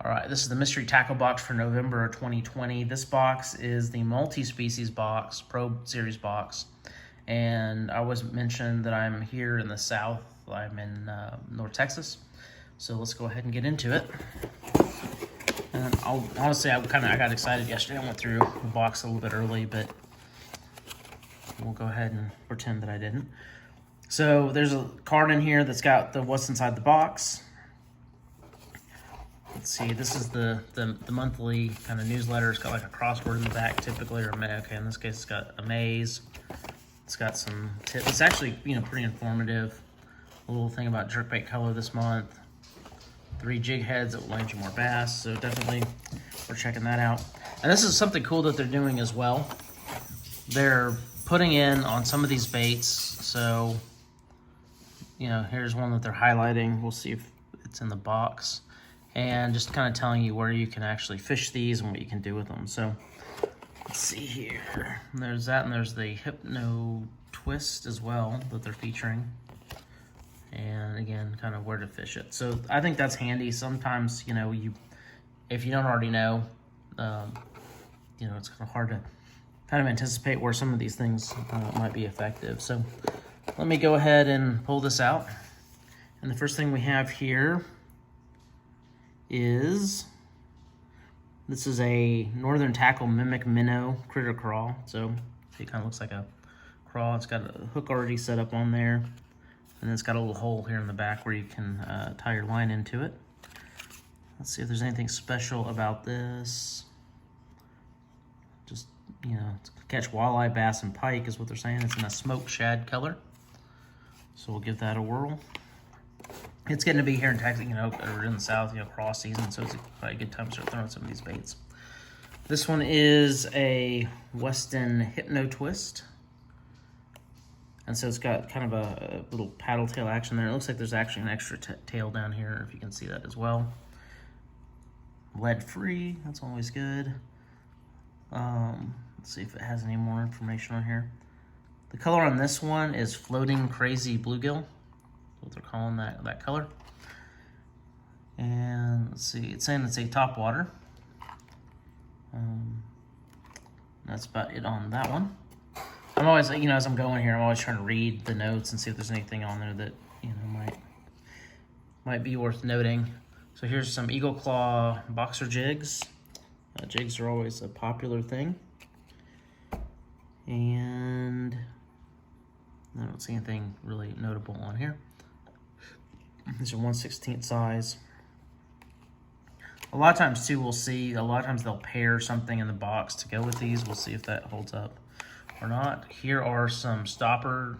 All right, this is the mystery tackle box for November 2020. This box is the multi-species box, Pro Series box. And I always mention that I'm here in the South. I'm in North Texas. So let's go ahead and get into it. And honestly, I got excited yesterday. I went through the box a little bit early, but we'll go ahead and pretend that I didn't. So there's a card in here that's got what's inside the box. Let's see, this is the monthly kind of newsletter. It's got like a crossword in the back typically, or okay, in this case it's got a maze. It's got some tips. It's actually, pretty informative. A little thing about jerkbait color this month. 3 jig heads that will land you more bass, so definitely we're checking that out. And this is something cool that they're doing as well. They're putting in on some of these baits, so, here's one that they're highlighting. We'll see if it's in the box. And just kind of telling you where you can actually fish these and what you can do with them. So let's see here. There's that, and there's the Hypno twist as well that they're featuring. And again, kind of where to fish it. So I think that's handy. Sometimes, if you don't already know, it's kind of hard to kind of anticipate where some of these things might be effective. So let me go ahead and pull this out. And the first thing we have here is, this is a Northern Tackle Mimic Minnow Critter Crawl. So it kind of looks like a crawl. It's got a hook already set up on there. And it's got a little hole here in the back where you can tie your line into it. Let's see if there's anything special about this. Just, to catch walleye, bass, and pike is what they're saying. It's in a smoked shad color. So we'll give that a whirl. It's getting to be here in Texas, or in the South, cross season, so it's probably a good time to start throwing some of these baits. This one is a Westin Hypno twist. And so it's got kind of a little paddle tail action there. It looks like there's actually an extra tail down here, if you can see that as well. Lead free, that's always good. Let's see if it has any more information on here. The color on this one is Floating Crazy Bluegill. What they're calling that color. And let's see, it's saying it's a top water. That's about it on that one. I'm always, as I'm going here, I'm always trying to read the notes and see if there's anything on there that, might be worth noting. So here's some Eagle Claw boxer jigs. Jigs are always a popular thing. And I don't see anything really notable on here. These are 1/16 size. A lot of times too, we'll see, a lot of times they'll pair something in the box to go with these. We'll see if that holds up or not. Here are some stopper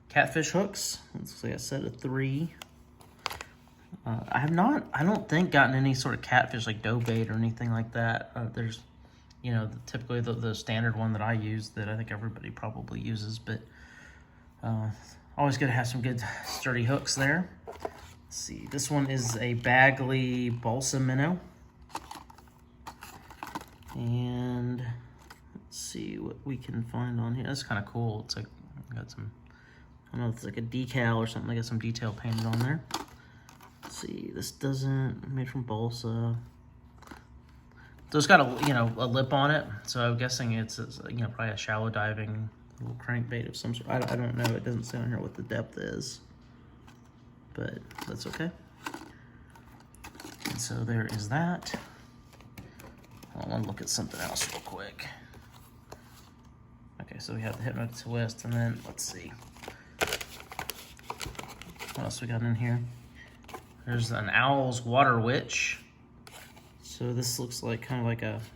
catfish hooks. Let's see, a set of 3. I don't think, gotten any sort of catfish like dough bait or anything like that. There's, typically the standard one that I use that I think everybody probably uses, but always good to have some good sturdy hooks there. Let's see, this one is a Bagley balsa minnow. And let's see what we can find on here. That's kind of cool. It's like, got some, I don't know if it's like a decal or something. I got some detail painted on there. Let's see, this doesn't, made from balsa. So it's got a lip on it. So I'm guessing it's probably a shallow diving little crankbait of some sort. I don't know. It doesn't say on here what the depth is, but that's okay. And so there is that. I want to look at something else real quick. Okay, so we have the Hypno twist, and then let's see what else we got in here. There's an Owl's Water Witch. So this looks like kind of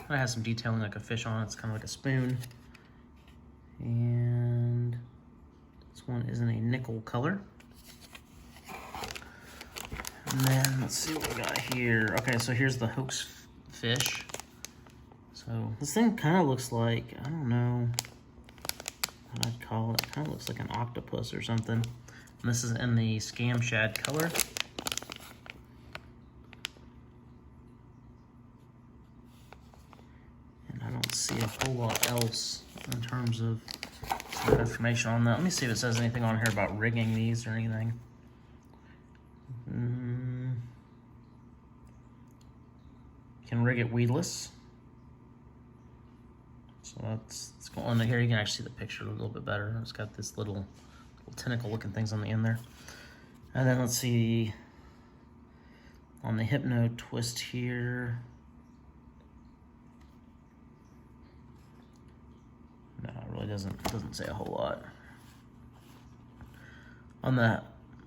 has some detailing like a fish on it. It's kind of like a spoon. And this one is in a nickel color. And then let's see what we got here. Okay, so here's the hoax fish. So this thing kind of looks like, I don't know what I'd call it. Kind of looks like an octopus or something. And this is in the scam shad color. And I don't see a whole lot else in terms of information on that. Let me see if it says anything on here about rigging these or anything. can rig it weedless. So let's go on here. You can actually see the picture a little bit better. It's got this little tentacle looking things on the end there. And then let's see on the Hypno twist here. No, it really doesn't say a whole lot. On the,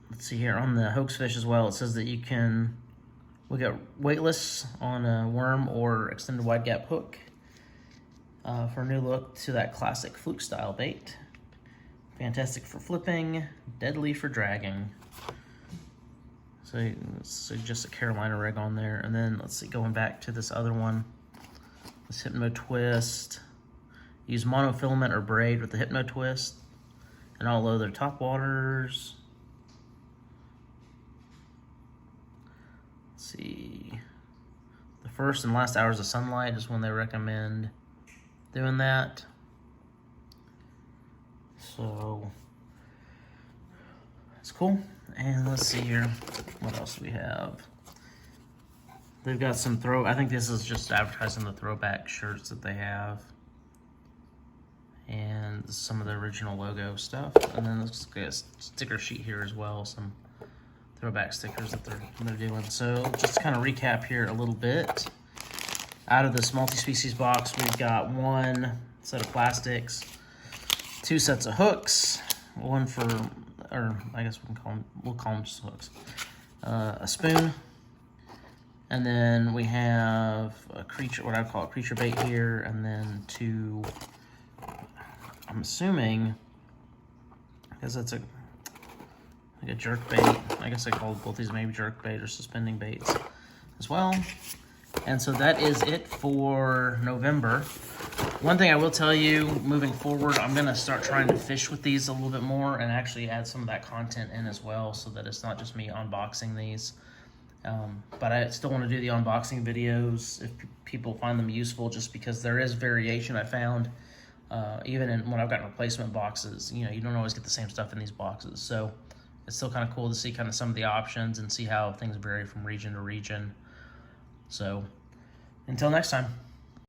let's see here, on the hoax fish as well, it says that we got weightless on a worm or extended wide gap hook for a new look to that classic fluke style bait. Fantastic for flipping, deadly for dragging. So just a Carolina rig on there. And then let's see, going back to this other one, this Hypno twist. Use monofilament or braid with the Hypno twist and all other top waters. Let's see. The first and last hours of sunlight is when they recommend doing that. So that's cool. And let's see here, what else do we have? They've got some I think this is just advertising the throwback shirts that they have. And some of the original logo stuff. And then let's get a sticker sheet here as well, some throwback stickers that they're doing. So just to kind of recap here a little bit. Out of this multi-species box, we've got 1 set of plastics, 2 sets of hooks, one for, or I guess we'll call them just hooks, a spoon, and then we have a creature, what I call a creature bait here, and then 2, I'm assuming, because it's like a jerk bait. I guess I called both these maybe jerk bait or suspending baits as well. And so that is it for November. One thing I will tell you, moving forward, I'm gonna start trying to fish with these a little bit more and actually add some of that content in as well, so that it's not just me unboxing these. But I still want to do the unboxing videos if people find them useful, just because there is variation I found. Even when I've gotten replacement boxes, you know, you don't always get the same stuff in these boxes. So it's still kind of cool to see kind of some of the options and see how things vary from region to region. So until next time.